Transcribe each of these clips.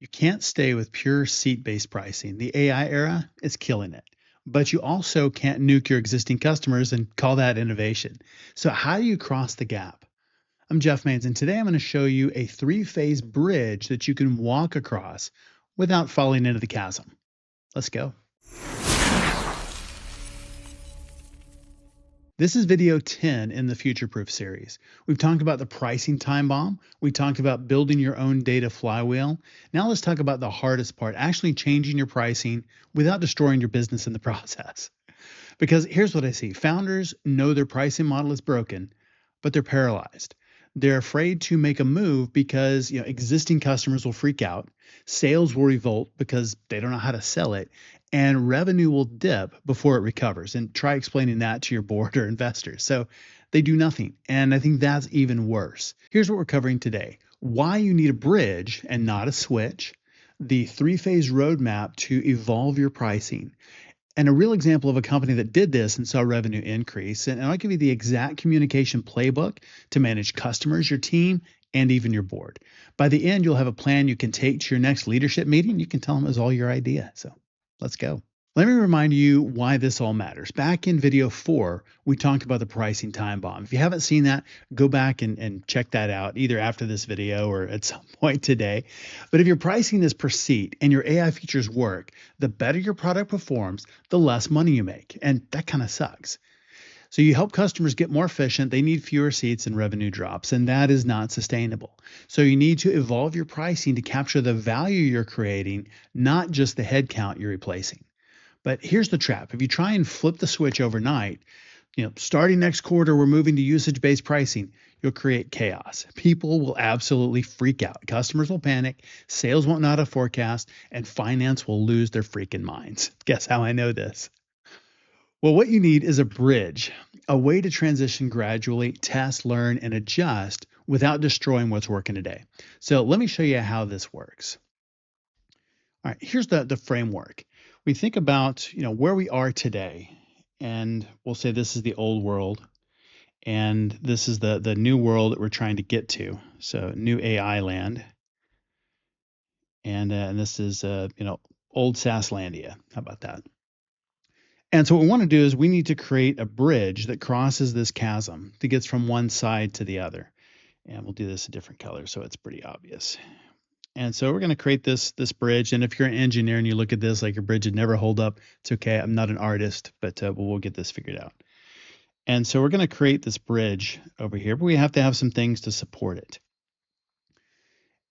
You can't stay with pure seat-based pricing. The AI era is killing it. But you also can't nuke your existing customers and call that innovation. So, how do you cross the gap? I'm Jeff Mains, and today I'm going to show you a three-phase bridge that you can walk across without falling into the chasm. Let's go. This is video 10 in the Futureproof series. We've talked about the pricing time bomb. We talked about building your own data flywheel. Now let's talk about the hardest part, actually changing your pricing without destroying your business in the process. Because here's what I see. Founders know their pricing model is broken, but they're paralyzed. They're afraid to make a move because existing customers will freak out, sales will revolt because they don't know how to sell it, and revenue will dip before it recovers. And try explaining that to your board or investors. So they do nothing. And I think that's even worse. Here's what we're covering today: why you need a bridge and not a switch, the three-phase roadmap to evolve your pricing, and a real example of a company that did this and saw revenue increase. And I'll give you the exact communication playbook to manage customers, your team, and even your board. By the end, you'll have a plan you can take to your next leadership meeting. You can tell them it was all your idea. So let's go. Let me remind you why this all matters. Back in video 4, we talked about the pricing time bomb. If you haven't seen that, go back and check that out either after this video or at some point today. But if your pricing is per seat and your AI features work, the better your product performs, the less money you make. And that kind of sucks. So you help customers get more efficient, they need fewer seats and revenue drops, and that is not sustainable. So you need to evolve your pricing to capture the value you're creating, not just the headcount you're replacing. But here's the trap. If you try and flip the switch overnight, starting next quarter, we're moving to usage-based pricing, you'll create chaos. People will absolutely freak out. Customers will panic, sales won't know how to forecast, and finance will lose their freaking minds. Guess how I know this? Well, what you need is a bridge, a way to transition gradually, test, learn, and adjust without destroying what's working today. So let me show you how this works. All right, here's the framework. We think about where we are today, and we'll say this is the old world, and this is the new world that we're trying to get to. So new AI land, and this is old SaaSlandia. How about that? And so what we want to do is we need to create a bridge that crosses this chasm, that gets from one side to the other. And we'll do this a different color so it's pretty obvious. And so we're going to create this bridge. And if you're an engineer and you look at this like your bridge would never hold up, it's okay. I'm not an artist, but we'll get this figured out. And so we're going to create this bridge over here, but we have to have some things to support it.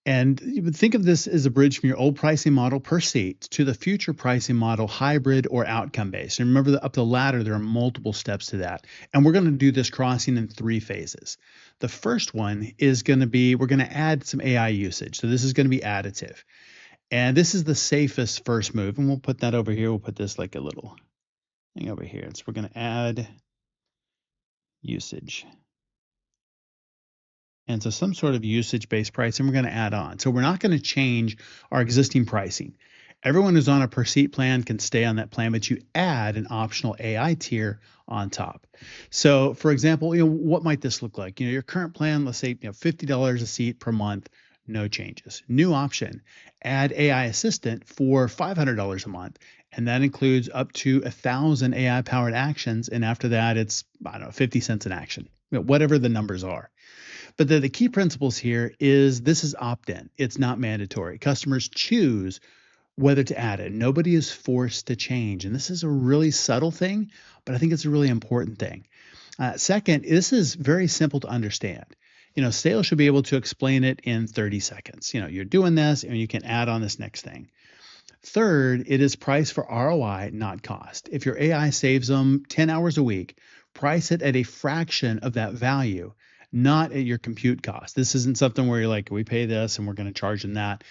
And you would think of this as a bridge from your old pricing model per seat to the future pricing model, hybrid or outcome-based. And remember that up the ladder, there are multiple steps to that. And we're going to do this crossing in 3 phases. The first one is going to be, we're going to add some AI usage. So this is going to be additive. And this is the safest first move. And we'll put that over here. We'll put this like a little thing over here. So we're going to add usage. And so some sort of usage-based pricing we're going to add on. So we're not going to change our existing pricing. Everyone who's on a per seat plan can stay on that plan, but you add an optional AI tier on top. So for example, what might this look like? Your current plan, let's say $50 a seat per month, no changes. New option, add AI assistant for $500 a month. And that includes up to 1,000 AI powered actions. And after that, it's, 50 cents an action, whatever the numbers are. But the key principles here is this is opt-in. It's not mandatory. Customers choose whether to add it. Nobody is forced to change. And this is a really subtle thing, but I think it's a really important thing. Second, this is very simple to understand. Sales should be able to explain it in 30 seconds. You're doing this and you can add on this next thing. Third, it is priced for ROI, not cost. If your AI saves them 10 hours a week, price it at a fraction of that value, not at your compute cost. This isn't something where you're like, we pay this and we're going to charge them that.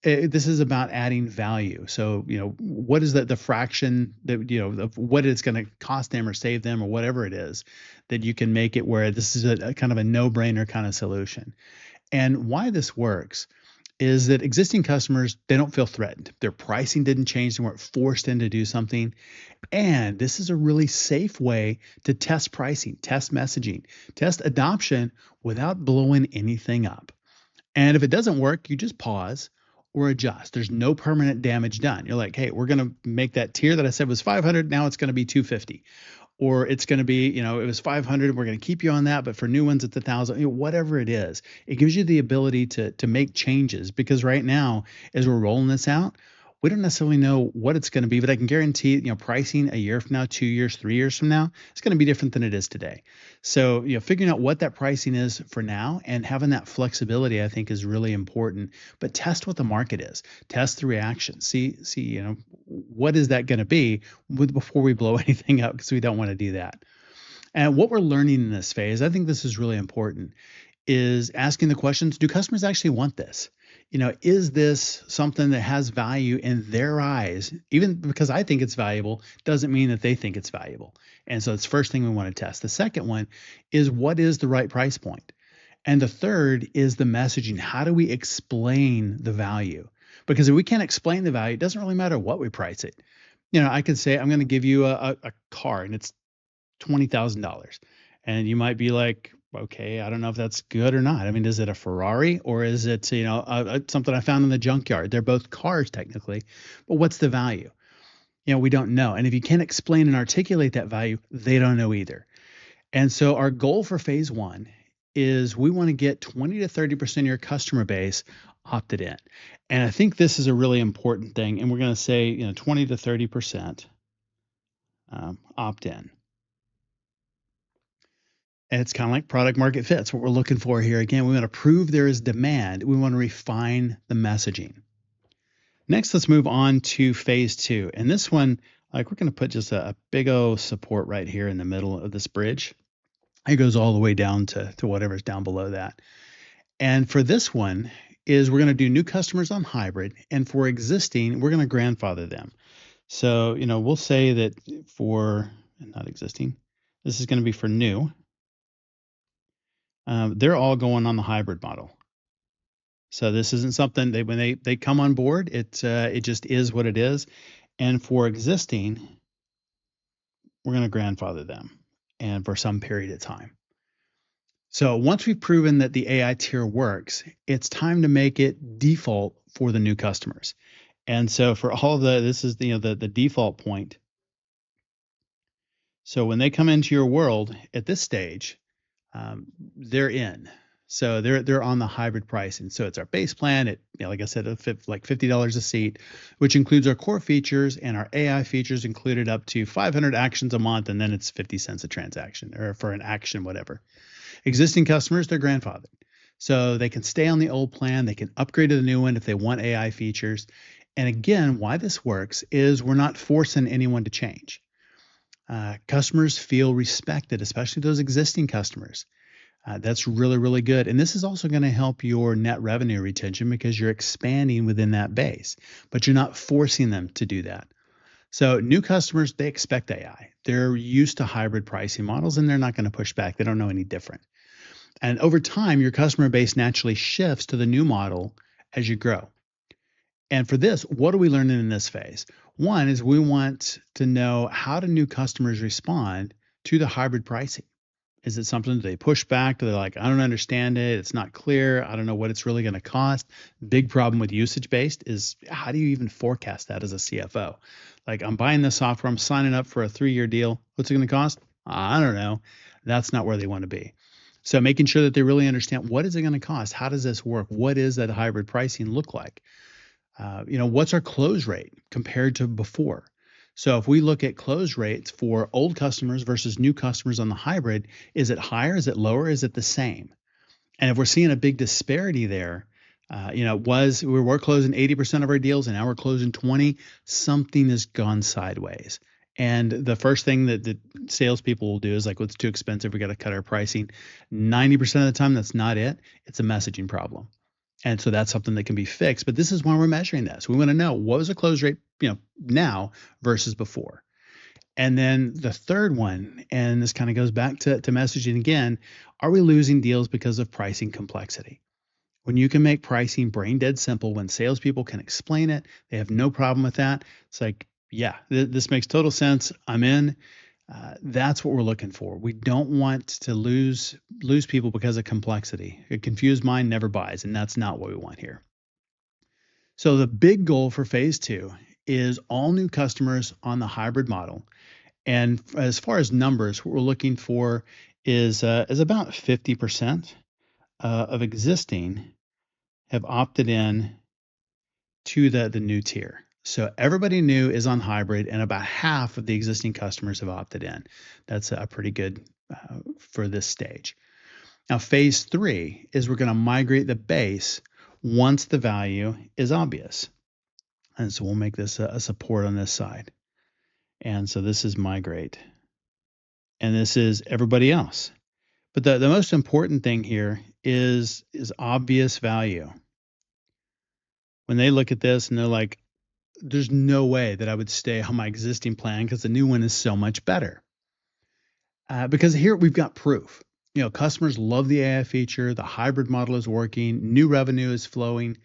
This is about adding value. So, what is the fraction that, of what it's going to cost them or save them or whatever it is that you can make it where this is a kind of a no-brainer kind of solution. And why this works is that existing customers, they don't feel threatened. Their pricing didn't change. They weren't forced in to do something. And this is a really safe way to test pricing, test messaging, test adoption without blowing anything up. And if it doesn't work, you just pause, or adjust. There's no permanent damage done. You're like, hey, we're going to make that tier that I said was 500. Now it's going to be 250, or it's going to be, it was 500. We're going to keep you on that, but for new ones, it's 1,000. Whatever it is, it gives you the ability to make changes, because right now, as we're rolling this out, we don't necessarily know what it's going to be, but I can guarantee, pricing a year from now, 2 years, 3 years from now, it's going to be different than it is today. So, figuring out what that pricing is for now and having that flexibility, I think, is really important. But test what the market is, test the reaction, see, what is that going to be before we blow anything up, because we don't want to do that. And what we're learning in this phase, I think this is really important, is asking the questions, do customers actually want this? Is this something that has value in their eyes? Even because I think it's valuable doesn't mean that they think it's valuable. And so it's the first thing we want to test. The second one is, what is the right price point? And the third is the messaging. How do we explain the value? Because if we can't explain the value, it doesn't really matter what we price it. I could say, I'm going to give you a car and it's $20,000. And you might be like, okay, I don't know if that's good or not. I mean, is it a Ferrari, or is it, something I found in the junkyard? They're both cars technically, but what's the value? We don't know. And if you can't explain and articulate that value, they don't know either. And so our goal for phase one is we want to get 20 to 30% of your customer base opted in. And I think this is a really important thing. And we're going to say, 20 to 30% opt in. And it's kind of like product market fit. It's what we're looking for here. Again, we want to prove there is demand. We want to refine the messaging. Next, let's move on to phase two. And this one, we're going to put just a big O support right here in the middle of this bridge. It goes all the way down to whatever's down below that. And for this one is, we're going to do new customers on hybrid. And for existing, we're going to grandfather them. So, we'll say that for not existing, this is going to be for new. They're all going on the hybrid model. So this isn't something when they come on board, it just is what it is. And for existing, we're going to grandfather them, and for some period of time. So once we've proven that the AI tier works, it's time to make it default for the new customers. And so for all this is the default point. So when they come into your world at this stage, they're in. So they're on the hybrid pricing. So it's our base plan at, like I said, like $50 a seat, which includes our core features and our AI features included up to 500 actions a month, and then it's 50 cents a transaction, or for an action, whatever. Existing customers, they're grandfathered. So they can stay on the old plan, they can upgrade to the new one if they want AI features. And again, why this works is we're not forcing anyone to change. Customers feel respected, especially those existing customers. That's really, really good. And this is also going to help your net revenue retention, because you're expanding within that base, but you're not forcing them to do that. So new customers, they expect AI. They're used to hybrid pricing models, and they're not going to push back. They don't know any different. And over time, your customer base naturally shifts to the new model as you grow. And for this, what are we learning in this phase? One is, we want to know, how do new customers respond to the hybrid pricing? Is it something that they push back? They're like, I don't understand it. It's not clear. I don't know what it's really going to cost. Big problem with usage-based is, how do you even forecast that as a CFO? Like, I'm buying this software. I'm signing up for a 3-year deal. What's it going to cost? I don't know. That's not where they want to be. So making sure that they really understand, what is it going to cost? How does this work? What is that hybrid pricing look like? What's our close rate compared to before? So if we look at close rates for old customers versus new customers on the hybrid, is it higher? Is it lower? Is it the same? And if we're seeing a big disparity there, we were closing 80% of our deals and now we're closing 20, something has gone sideways. And the first thing that the salespeople will do is like, well, it's too expensive, we got to cut our pricing. 90% of the time, that's not it. It's a messaging problem. And so that's something that can be fixed. But this is why we're measuring this. We want to know, what was the close rate, now versus before. And then the third one, and this kind of goes back to messaging again, are we losing deals because of pricing complexity? When you can make pricing brain dead simple, when salespeople can explain it, they have no problem with that. It's like, yeah, this makes total sense. I'm in. That's what we're looking for. We don't want to lose people because of complexity. A confused mind never buys, and that's not what we want here. So the big goal for phase two is all new customers on the hybrid model. And as far as numbers, what we're looking for is about 50% of existing have opted in to the new tier. So everybody new is on hybrid, and about half of the existing customers have opted in. That's pretty good for this stage. Now, phase three is we're going to migrate the base once the value is obvious. And so we'll make this a support on this side. And so this is migrate. And this is everybody else. But the most important thing here is obvious value. When they look at this and they're like, there's no way that I would stay on my existing plan because the new one is so much better. Because here we've got proof. Customers love the AI feature. The hybrid model is working. New revenue is flowing.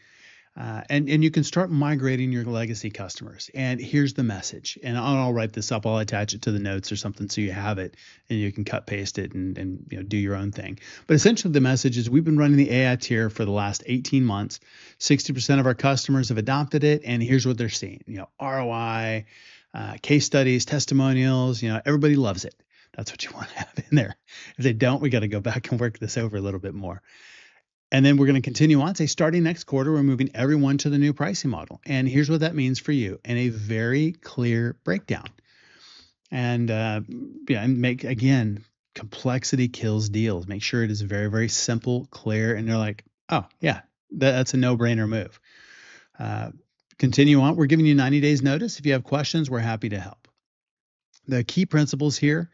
And you can start migrating your legacy customers. And here's the message. And I'll write this up. I'll attach it to the notes or something so you have it and you can cut paste it and do your own thing. But essentially the message is we've been running the AI tier for the last 18 months. 60% of our customers have adopted it. And here's what they're seeing. ROI, case studies, testimonials. Everybody loves it. That's what you want to have in there. If they don't, we got to go back and work this over a little bit more. And then we're going to continue on. Say, starting next quarter, we're moving everyone to the new pricing model. And here's what that means for you in a very clear breakdown. And and make, again, complexity kills deals. Make sure it is very, very simple, clear. And they're like, oh, yeah, that's a no-brainer move. Continue on. We're giving you 90 days notice. If you have questions, we're happy to help. The key principles here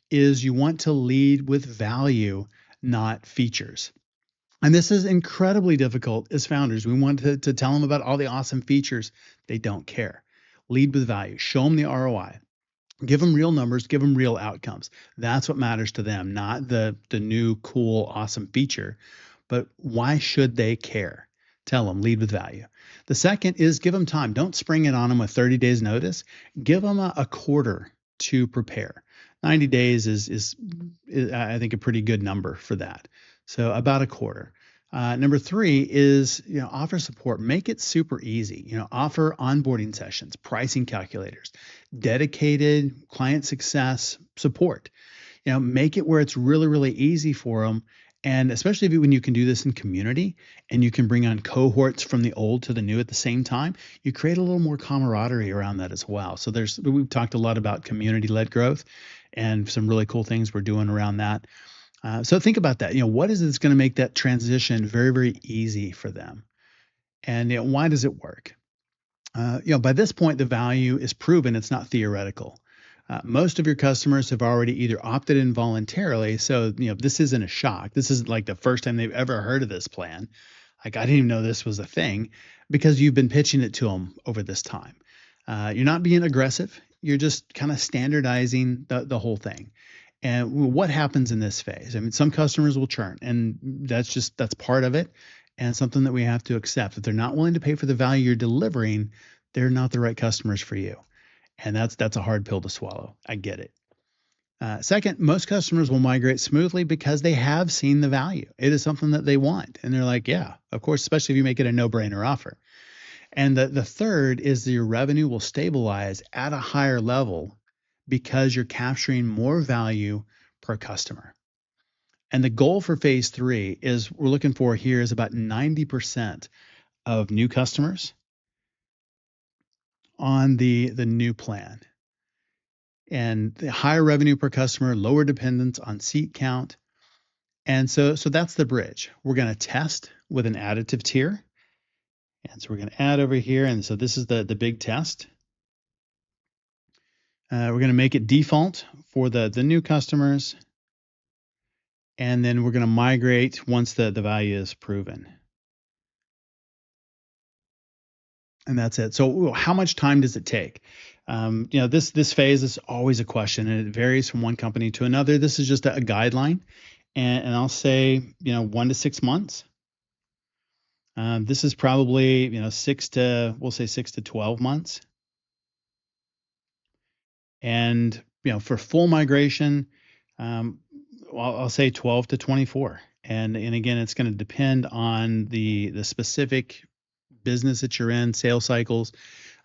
is you want to lead with value, not features. And this is incredibly difficult as founders. We want to tell them about all the awesome features. They don't care. Lead with value. Show them the ROI. Give them real numbers. Give them real outcomes. That's what matters to them, not the new, cool, awesome feature. But why should they care? Tell them, lead with value. The second is give them time. Don't spring it on them with 30 days notice. Give them a quarter to prepare. 90 days is I think, a pretty good number for that. So about a quarter. Number three is, offer support. Make it super easy. Offer onboarding sessions, pricing calculators, dedicated client success support. Make it where it's really, really easy for them. And especially when you can do this in community and you can bring on cohorts from the old to the new at the same time, you create a little more camaraderie around that as well. So we've talked a lot about community-led growth and some really cool things we're doing around that. So think about that. What is it that's going to make that transition very, very easy for them? And why does it work? By this point, the value is proven. It's not theoretical. Most of your customers have already either opted in voluntarily. So, this isn't a shock. This isn't like the first time they've ever heard of this plan. Like, I didn't even know this was a thing because you've been pitching it to them over this time. You're not being aggressive. You're just kind of standardizing the whole thing. And what happens in this phase? I mean, some customers will churn, and that's part of it, and something that we have to accept. If they're not willing to pay for the value you're delivering, they're not the right customers for you. And that's a hard pill to swallow. I get it. Second, most customers will migrate smoothly because they have seen the value. It is something that they want. And they're like, yeah, of course, especially if you make it a no-brainer offer. And the third is that your revenue will stabilize at a higher level because you're capturing more value per customer. And the goal for phase three is we're looking for here is about 90% of new customers on the new plan. And the higher revenue per customer, lower dependence on seat count. And so that's the bridge. We're going to test with an additive tier. And so we're going to add over here. And so this is the big test. We're going to make it default for the new customers. And then we're going to migrate once the value is proven. And that's it. So how much time does it take? This phase is always a question, and it varies from one company to another. This is just a guideline, and I'll say 1 to 6 months. This is probably 6 to 12 months, and for full migration, I'll say 12 to 24. And again, it's going to depend on the specific business that you're in, sales cycles,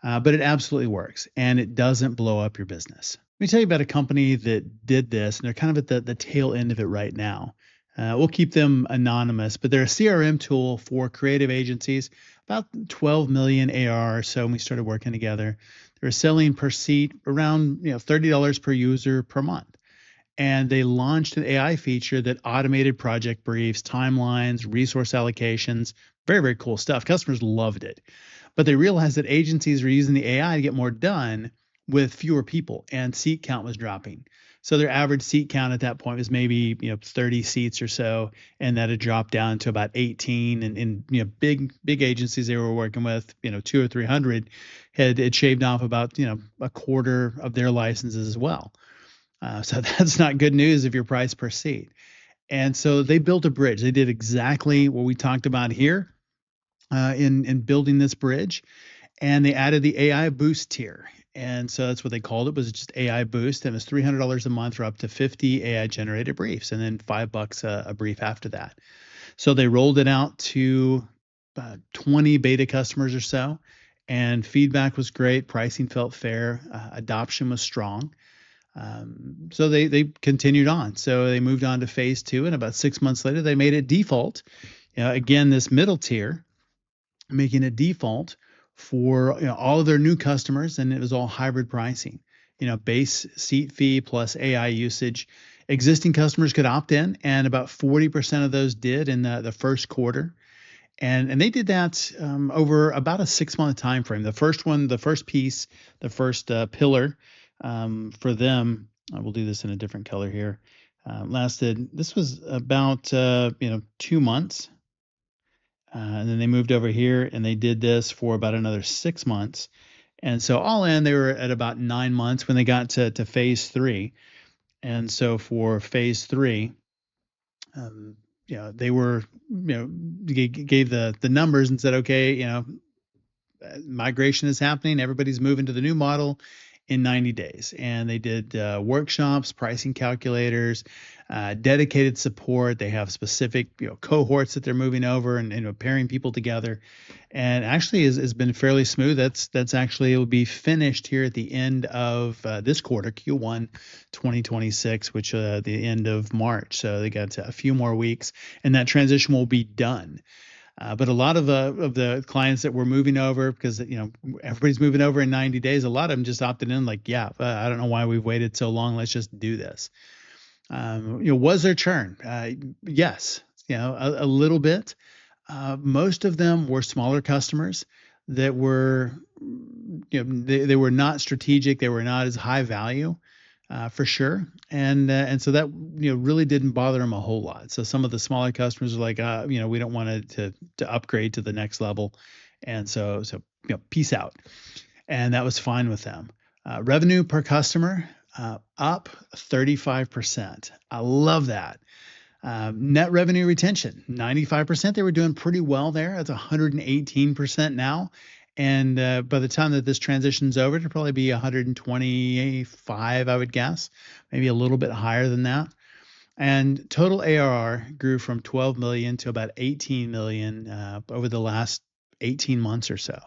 but it absolutely works and it doesn't blow up your business. Let me tell you about a company that did this, and they're kind of at the tail end of it right now. We'll keep them anonymous, but they're a CRM tool for creative agencies, about 12 million AR or so when we started working together. They were selling per seat around $30 per user per month. And they launched an AI feature that automated project briefs, timelines, resource allocations. Very, very cool stuff. Customers loved it. But they realized that agencies were using the AI to get more done with fewer people, and seat count was dropping. So their average seat count at that point was maybe 30 seats or so, and that had dropped down to about 18. And big agencies they were working with, 200 or 300, had shaved off about a quarter of their licenses as well. So that's not good news if you're price per seat. And so they built a bridge. They did exactly what we talked about here in building this bridge, and they added the AI boost tier. And so that's what they called it, was just AI boost, and it was $300 a month for up to 50 AI generated briefs, and then $5 a brief after that. So they rolled it out to 20 beta customers or so, and feedback was great. Pricing felt fair. Adoption was strong. So they continued on. So they moved on to phase 2, and about 6 months later, they made it default. Again, this middle tier, making it default for all of their new customers, and it was all hybrid pricing. Base seat fee plus AI usage. Existing customers could opt in, and about 40% of those did in the first quarter. And they did that over about a 6-month time frame. The first piece, the first pillar for them, we'll do this in a different color here, this was about 2 months. And then they moved over here and they did this for about another 6 months. And so all in, they were at about 9 months when they got to phase 3. And so for phase 3, they were, gave the numbers and said, okay, migration is happening. Everybody's moving to the new model in 90 days. And they did workshops, pricing calculators, dedicated support. They have specific cohorts that they're moving over and pairing people together. And actually has been fairly smooth. That's actually, it will be finished here at the end of this quarter, Q1 2026, which the end of March. So they got a few more weeks, and that transition will be done. But a lot of the clients that were moving over, because everybody's moving over in 90 days, a lot of them just opted in, like, I don't know why we've waited so long. Let's just do this. Was there churn? Yes, a little bit. Most of them were smaller customers that were, they were not strategic. They were not as high value. For sure. And so that, really didn't bother them a whole lot. So some of the smaller customers are like, we don't want to upgrade to the next level. And so, peace out. And that was fine with them. Revenue per customer, up 35%. I love that. Net revenue retention, 95%. They were doing pretty well there. That's 118% now. And by the time that this transition's over, it'll probably be 125, I would guess, maybe a little bit higher than that. And total ARR grew from 12 million to about 18 million over the last 18 months or so.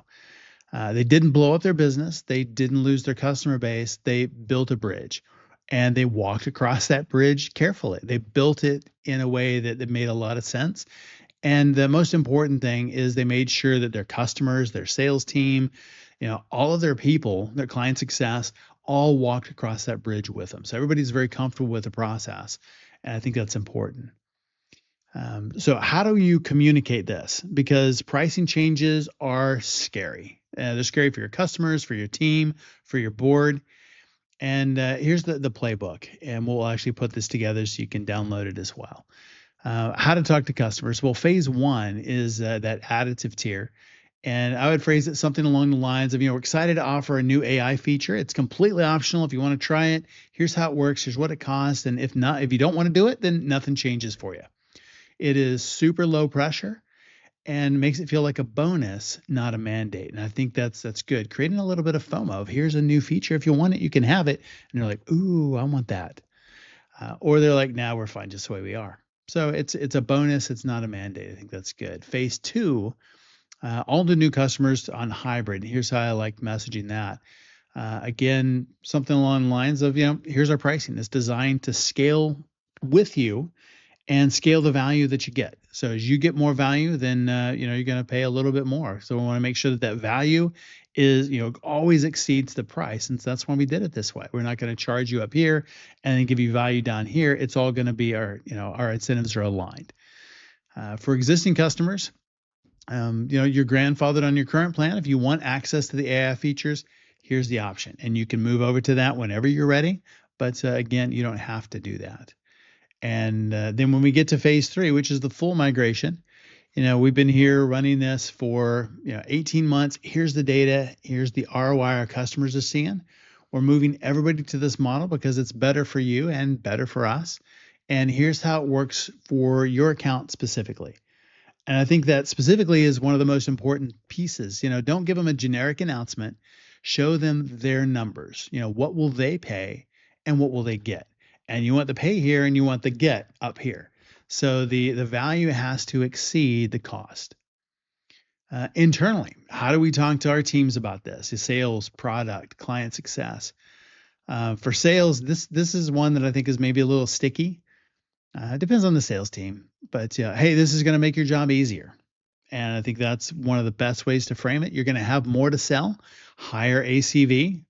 They didn't blow up their business. They didn't lose their customer base. They built a bridge, and they walked across that bridge carefully. They built it in a way that made a lot of sense. And the most important thing is they made sure that their customers, their sales team, all of their people, their client success, all walked across that bridge with them. So everybody's very comfortable with the process. And I think that's important. So how do you communicate this? Because pricing changes are scary. They're scary for your customers, for your team, for your board. And here's the playbook. And we'll actually put this together so you can download it as well. How to talk to customers. Well, phase 1 is that additive tier. And I would phrase it something along the lines of, we're excited to offer a new AI feature. It's completely optional. If you want to try it, here's how it works. Here's what it costs. And if you don't want to do it, then nothing changes for you. It is super low pressure and makes it feel like a bonus, not a mandate. And I think that's good. Creating a little bit of FOMO of, here's a new feature. If you want it, you can have it. And they're like, ooh, I want that. Or they're like, nah, we're fine just the way we are. So it's a bonus. It's not a mandate. I think that's good. Phase 2 All the new customers on hybrid, here's how I like messaging that. Again, something along the lines of, here's our pricing. It's designed to scale with you and scale the value that you get. So as you get more value, then you're going to pay a little bit more. So we want to make sure that that value is always exceeds the price, and so that's why we did it this way. We're not going to charge you up here and then give you value down here. It's all going to be our incentives are aligned. For existing customers, you're grandfathered on your current plan. If you want access to the AI features, here's the option, and you can move over to that whenever you're ready. But again, you don't have to do that. And then when we get to phase 3, which is the full migration, we've been here running this for 18 months. Here's the data. Here's the ROI our customers are seeing. We're moving everybody to this model because it's better for you and better for us. And here's how it works for your account specifically. And I think that specifically is one of the most important pieces. Don't give them a generic announcement. Show them their numbers. What will they pay and what will they get? And you want the pay here and you want the get up here. So the value has to exceed the cost. Internally, how do we talk to our teams about this? Sales, product, client success. For sales, this is one that I think is maybe a little sticky. It depends on the sales team, but hey, this is going to make your job easier. And I think that's one of the best ways to frame it. You're going to have more to sell, higher ACV,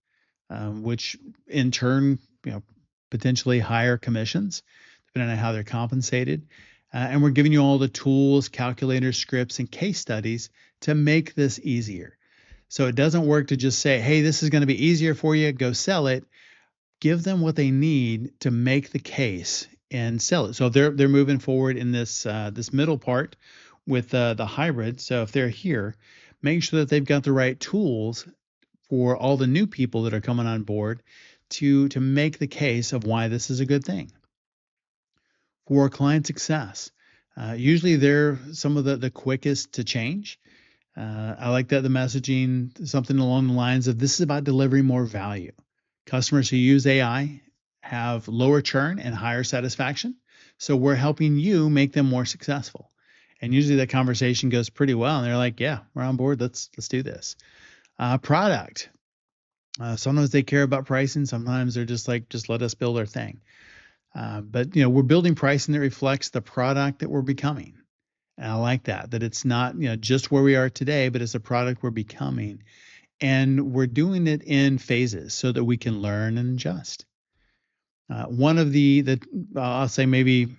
which in turn, potentially higher commissions, depending on how they're compensated. And we're giving you all the tools, calculators, scripts, and case studies to make this easier. So it doesn't work to just say, hey, this is going to be easier for you, go sell it. Give them what they need to make the case and sell it. So they're moving forward in this middle part with the hybrid. So if they're here, make sure that they've got the right tools for all the new people that are coming on board to make the case of why this is a good thing. For client success, usually they're some of the quickest to change. I like that the messaging, something along the lines of this is about delivering more value. Customers who use AI have lower churn and higher satisfaction. So we're helping you make them more successful. And usually that conversation goes pretty well. And they're like, yeah, we're on board. Let's do this. Product. Sometimes they care about pricing. Sometimes they're just like, just let us build our thing. But we're building pricing that reflects the product that we're becoming. And I like that it's not, just where we are today, but it's a product we're becoming. And we're doing it in phases so that we can learn and adjust. One of the I'll say maybe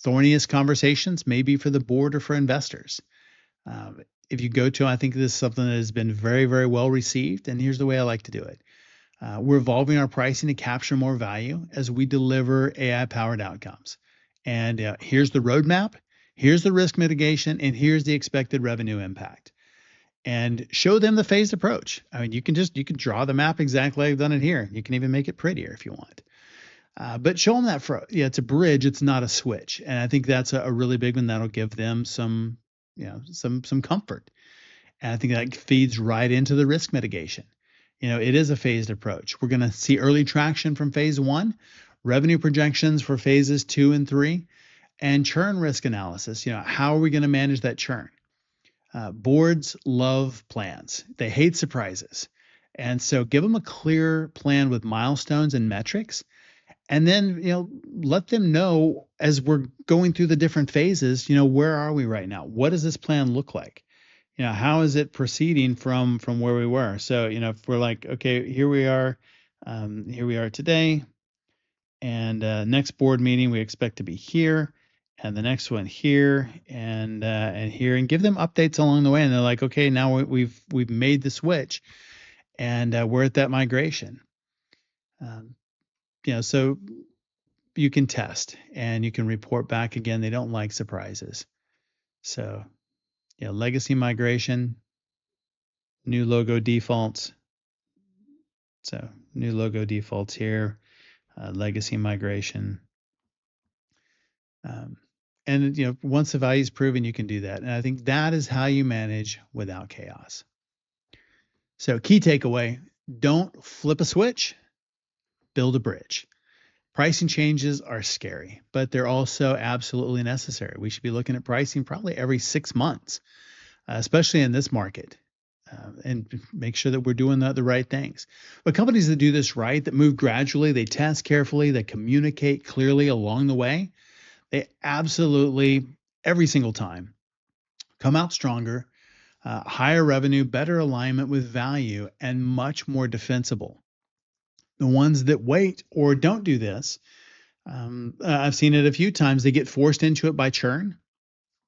thorniest conversations, maybe for the board or for investors. If you go to, I think this is something that has been very, very well received. And here's the way I like to do it. We're evolving our pricing to capture more value as we deliver AI-powered outcomes. And here's the roadmap, here's the risk mitigation, and here's the expected revenue impact. And show them the phased approach. I mean, you can draw the map exactly like I've done it here. You can even make it prettier if you want. But show them that it's a bridge, it's not a switch. And I think that's a really big one that'll give them some comfort. And I think that feeds right into the risk mitigation. It is a phased approach. We're going to see early traction from phase 1, revenue projections for phases 2 and 3, and churn risk analysis. How are we going to manage that churn? Boards love plans. They hate surprises. And so give them a clear plan with milestones and metrics. And then, let them know as we're going through the different phases, where are we right now? What does this plan look like? How is it proceeding from where we were? So, if we're like, okay, here we are today, and next board meeting we expect to be here, and the next one here, and here, and give them updates along the way. And they're like, okay, now we've made the switch, and we're at that migration. So you can test and you can report back again. They don't like surprises. So, legacy migration, new logo defaults. So new logo defaults here, legacy migration. And once the value is proven, you can do that. And I think that is how you manage without chaos. So key takeaway, don't flip a switch, build a bridge. Pricing changes are scary, but they're also absolutely necessary. We should be looking at pricing probably every 6 months. especially in this market. And make sure that we're doing the right things. But companies that do this right, that move gradually, they test carefully, they communicate clearly along the way, they absolutely, every single time, come out stronger, higher revenue, better alignment with value, and much more defensible. The ones that wait or don't do this, I've seen it a few times, they get forced into it by churn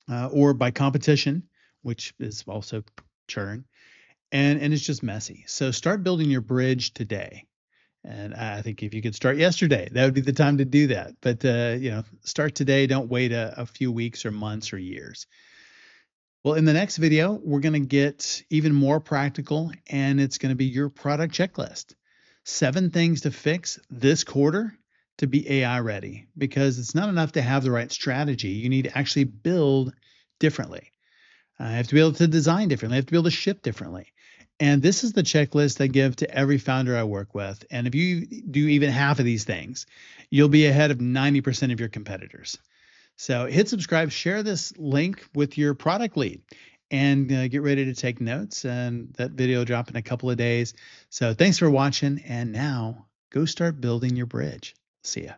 or by competition, which is also churn, and it's just messy. So start building your bridge today. And I think if you could start yesterday, that would be the time to do that. But start today. Don't wait a few weeks or months or years. Well, in the next video, we're going to get even more practical, and it's going to be your product checklist. 7 things to fix this quarter to be AI ready, because it's not enough to have the right strategy. You need to actually build differently. I have to be able to design differently. I have to be able to ship differently. And this is the checklist I give to every founder I work with. And if you do even half of these things, you'll be ahead of 90% of your competitors. So hit subscribe, share this link with your product lead, and get ready to take notes. And that video will drop in a couple of days. So thanks for watching. And now go start building your bridge. See ya.